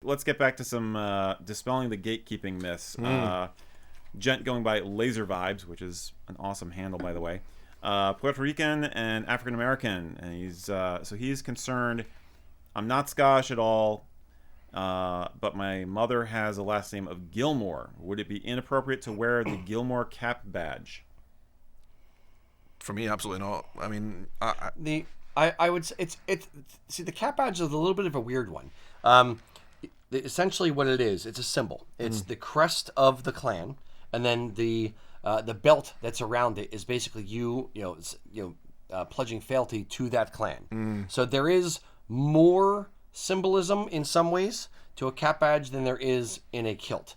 Let's get back to some dispelling the gatekeeping myths. Gent going by Laser Vibes, which is an awesome handle, by the way. Puerto Rican and African American, and he's concerned. I'm not Scottish at all, but my mother has a last name of Gilmore. Would it be inappropriate to wear the Gilmore cap badge? For me, absolutely not. I mean, I would say it's see, the cap badge is a little bit of a weird one. Essentially what it is, it's a symbol. It's the crest of the clan, and then the belt that's around it is basically pledging fealty to that clan. So there is more symbolism in some ways to a cap badge than there is in a kilt.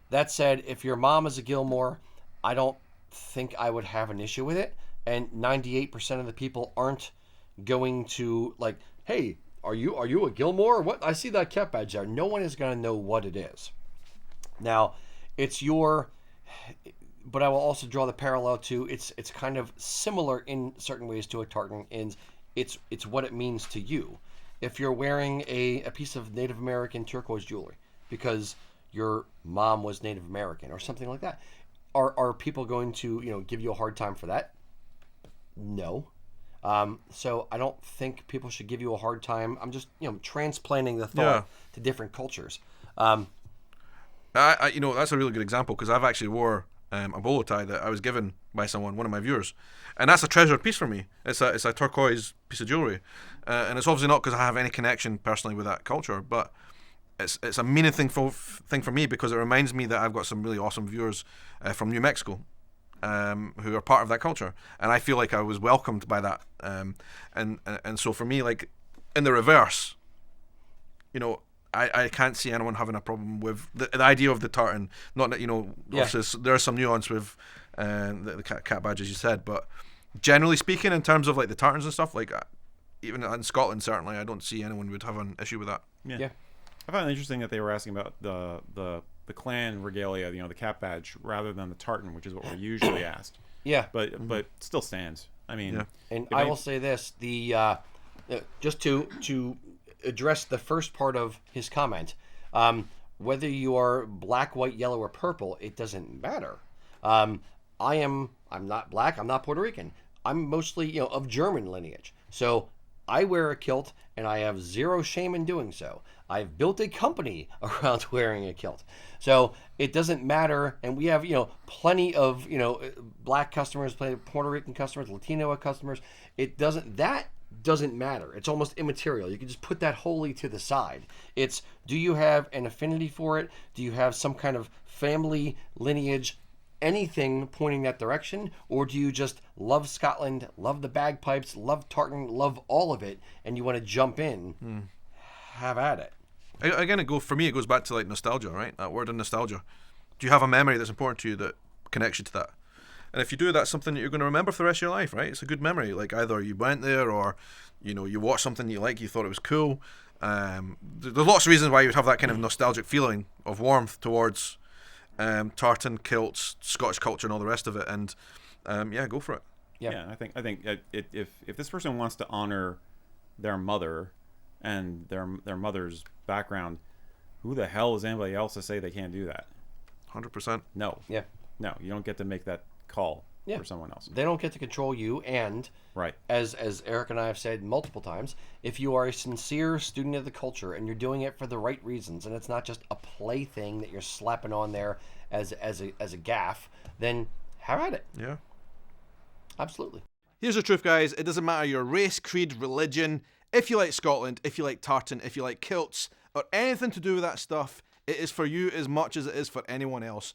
That said, if your mom is a Gilmore, I don't think I would have an issue with it. And 98% of the people aren't going to like, hey, are you a Gilmore? What? I see that cap badge there. No one is going to know what it is. Now, but I will also draw the parallel to it's kind of similar in certain ways to a tartan, and it's what it means to you. If you're wearing a piece of Native American turquoise jewelry because your mom was Native American or something like that, are people going to give you a hard time for that? No. So I don't think people should give you a hard time. I'm just transplanting the thought to different cultures. that's a really good example because I've actually wore a bolo tie that I was given by one of my viewers, and that's a treasured piece for me. It's a turquoise piece of jewelry, and it's obviously not because I have any connection personally with that culture, but it's a meaningful thing for me because it reminds me that I've got some really awesome viewers from New Mexico. Who are part of that culture, and I feel like I was welcomed by that, and so for me, like in the reverse, I can't see anyone having a problem with the idea of the tartan. Not that obviously there's some nuance with the cat badge as you said, but generally speaking, in terms of like the tartans and stuff, like even in Scotland, certainly I don't see anyone would have an issue with that. Yeah. I found it interesting that they were asking about the clan regalia, the cap badge, rather than the tartan, which is what we're usually asked. Yeah. But still stands. I mean, and I will say this: just to address the first part of his comment, whether you are black, white, yellow, or purple, it doesn't matter. I'm not black. I'm not Puerto Rican. I'm mostly of German lineage. So I wear a kilt, and I have zero shame in doing so. I've built a company around wearing a kilt. So it doesn't matter. And we have, plenty of, black customers, plenty of Puerto Rican customers, Latino customers. That doesn't matter. It's almost immaterial. You can just put that wholly to the side. It's, do you have an affinity for it? Do you have some kind of family lineage, anything pointing that direction? Or do you just love Scotland, love the bagpipes, love tartan, love all of it, and you want to jump in? Have at it. Again, it goes back to like nostalgia, right? That word of nostalgia. Do you have a memory that's important to you that connects you to that? And if you do, that's something that you're going to remember for the rest of your life, right? It's a good memory. Like either you went there or, you watched something you thought it was cool. There's lots of reasons why you would have that kind of nostalgic feeling of warmth towards tartan, kilts, Scottish culture, and all the rest of it. And go for it. Yeah, I think if this person wants to honor their mother and their mother's background, who the hell is anybody else to say they can't do that? 100%. No. Yeah. No, you don't get to make that call for someone else. They don't get to control you. And right, as Eric and I have said multiple times, if you are a sincere student of the culture and you're doing it for the right reasons, and it's not just a plaything that you're slapping on there as a gaff, then have at it. Yeah. Absolutely. Here's the truth, guys. It doesn't matter your race, creed, religion. If you like Scotland, if you like tartan, if you like kilts, or anything to do with that stuff, it is for you as much as it is for anyone else.